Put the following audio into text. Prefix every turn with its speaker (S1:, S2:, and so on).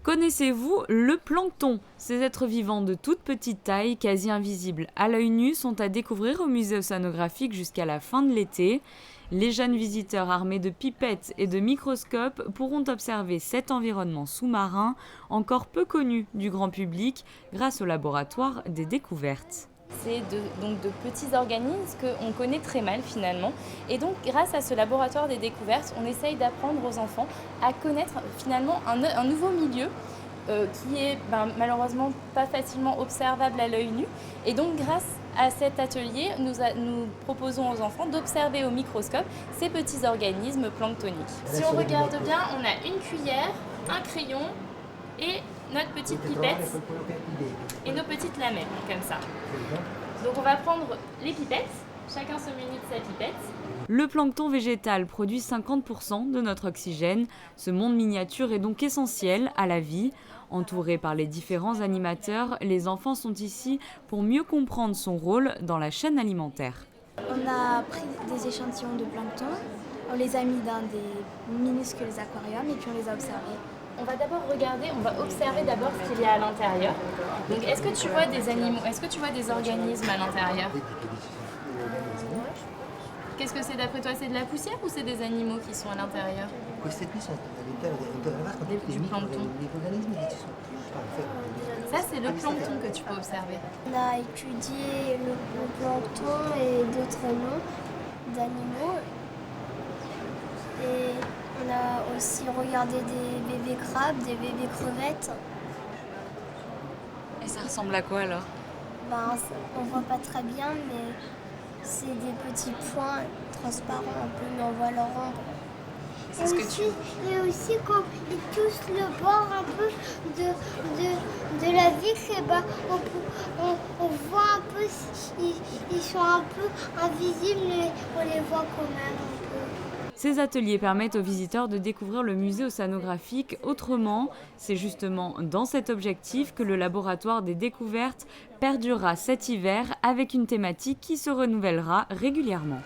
S1: Connaissez-vous le plancton? Ces êtres vivants de toute petite taille, quasi invisibles à l'œil nu, sont à découvrir au musée océanographique jusqu'à la fin de l'été. Les jeunes visiteurs armés de pipettes et de microscopes pourront observer cet environnement sous-marin, encore peu connu du grand public, grâce au laboratoire des découvertes.
S2: C'est donc de petits organismes qu'on connaît très mal finalement. Et donc grâce à ce laboratoire des découvertes, on essaye d'apprendre aux enfants à connaître finalement un nouveau milieu qui est malheureusement pas facilement observable à l'œil nu. Et donc grâce à cet atelier, nous proposons aux enfants d'observer au microscope ces petits organismes planctoniques. Si on regarde bien, on a une cuillère, un crayon et notre petite pipette et nos petites lamelles, comme ça. Donc on va prendre les pipettes, chacun se munit de sa pipette.
S1: Le plancton végétal produit 50% de notre oxygène. Ce monde miniature est donc essentiel à la vie. Entourés par les différents animateurs, les enfants sont ici pour mieux comprendre son rôle dans la chaîne alimentaire.
S3: On a pris des échantillons de plancton, on les a mis dans des minuscules aquariums et puis on les a observés.
S2: On va d'abord regarder, on va observer d'abord ce qu'il y a à l'intérieur. Donc est-ce que tu vois des animaux, est-ce que tu vois des organismes à l'intérieur? Qu'est-ce que c'est d'après toi? C'est de la poussière ou c'est des animaux qui sont à l'intérieur? Du plancton. Ça, c'est le plancton que tu peux observer.
S3: On a étudié le plancton et d'autres noms d'animaux. Et on a aussi regardé des bébés crabes, des bébés crevettes.
S1: Et ça ressemble à quoi alors?
S3: On voit pas très bien, mais c'est des petits points transparents un peu, mais on voit leur ombre.
S1: C'est ce que tu...
S3: Et aussi quand ils touchent le bord un peu de la vitre, et on voit un peu, ils sont un peu invisibles, mais on les voit quand même un peu.
S1: Ces ateliers permettent aux visiteurs de découvrir le musée océanographique autrement. C'est justement dans cet objectif que le laboratoire des découvertes perdurera cet hiver avec une thématique qui se renouvellera régulièrement.